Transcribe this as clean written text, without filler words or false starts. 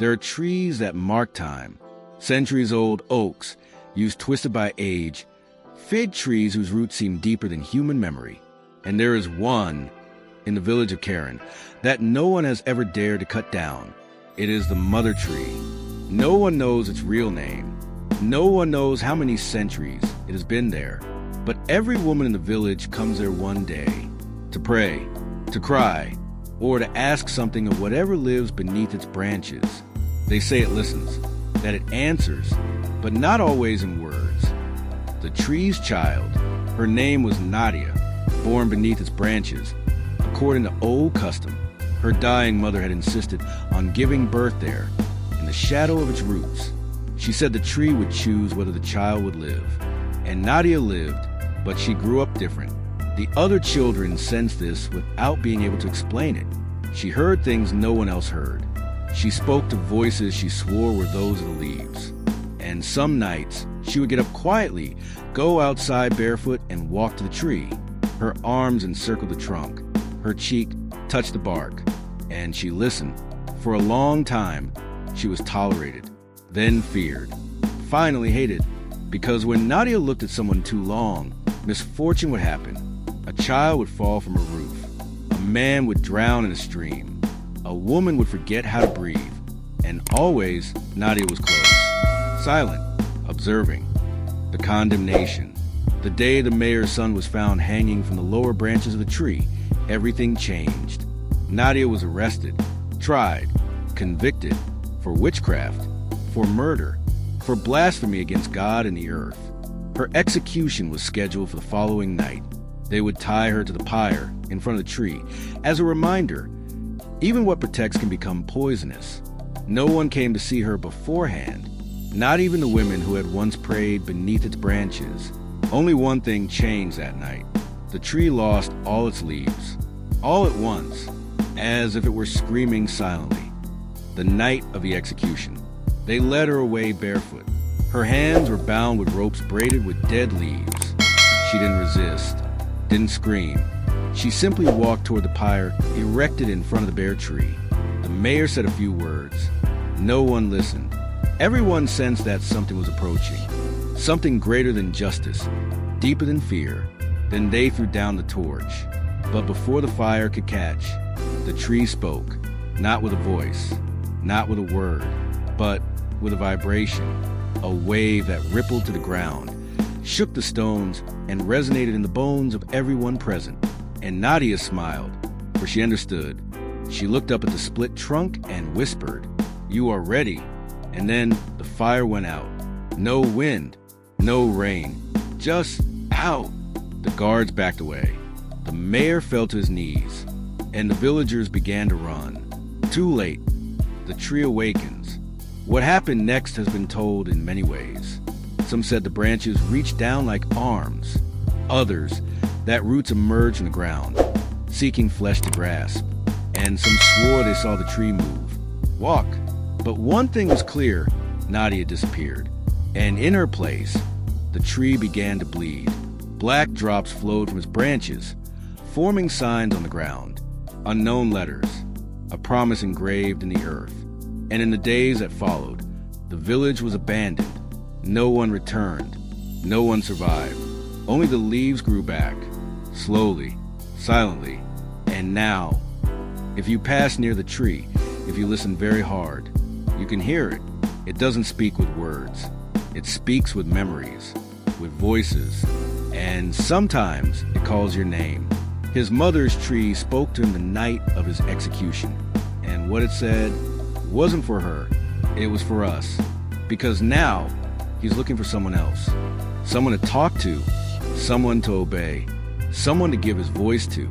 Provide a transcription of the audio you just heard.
There are trees that mark time, centuries-old oaks, used twisted by age, fig trees whose roots seem deeper than human memory. And there is one, in the village of Karen, that no one has ever dared to cut down. It is the mother tree. No one knows its real name. No one knows how many centuries it has been there. But every woman in the village comes there one day to pray, to cry, or to ask something of whatever lives beneath its branches. They say it listens, that it answers, but not always in words. The tree's child, her name was Nadia, born beneath its branches. According to old custom, her dying mother had insisted on giving birth there, in the shadow of its roots. She said the tree would choose whether the child would live. And Nadia lived, but she grew up different. The other children sensed this without being able to explain it. She heard things no one else heard. She spoke to voices she swore were those of the leaves. And some nights, she would get up quietly, go outside barefoot, and walk to the tree. Her arms encircled the trunk. Her cheek touched the bark. And she listened. For a long time, she was tolerated, then feared, finally hated. Because when Nadia looked at someone too long, misfortune would happen. A child would fall from a roof. A man would drown in a stream. A woman would forget how to breathe. And always, Nadia was close, silent, observing. The condemnation. The day the mayor's son was found hanging from the lower branches of the tree, everything changed. Nadia was arrested, tried, convicted for witchcraft, for murder, for blasphemy against God and the earth. Her execution was scheduled for the following night. They would tie her to the pyre in front of the tree as a reminder. Even what protects can become poisonous. No one came to see her beforehand, not even the women who had once prayed beneath its branches. Only one thing changed that night. The tree lost all its leaves, all at once, as if it were screaming silently. The night of the execution, they led her away barefoot. Her hands were bound with ropes braided with dead leaves. She didn't resist, didn't scream. She simply walked toward the pyre erected in front of the bare tree. The mayor said a few words. No one listened. Everyone sensed that something was approaching, something greater than justice, deeper than fear. Then they threw down the torch. But before the fire could catch, the tree spoke, not with a voice, not with a word, but with a vibration, a wave that rippled to the ground, shook the stones, and resonated in the bones of everyone present. And Nadia smiled, for she understood. She looked up at the split trunk and whispered, "You are ready." And then the fire went out. No wind, no rain, just out. The guards backed away. The mayor fell to his knees, and the villagers began to run. Too late. The tree awakens. What happened next has been told in many ways. Some said the branches reached down like arms. Others, that roots emerged from the ground, seeking flesh to grasp. And some swore they saw the tree move, walk. But one thing was clear, Nadia disappeared. And in her place, the tree began to bleed. Black drops flowed from its branches, forming signs on the ground, unknown letters, a promise engraved in the earth. And in the days that followed, the village was abandoned. No one returned. No one survived. Only the leaves grew back, slowly, silently. And now, if you pass near the tree, if you listen very hard, you can hear it. It doesn't speak with words. It speaks with memories, with voices, and sometimes it calls your name. His mother's tree spoke to him the night of his execution, and what it said wasn't for her, it was for us. Because now, he's looking for someone else, someone to talk to, someone to obey, someone to give his voice to.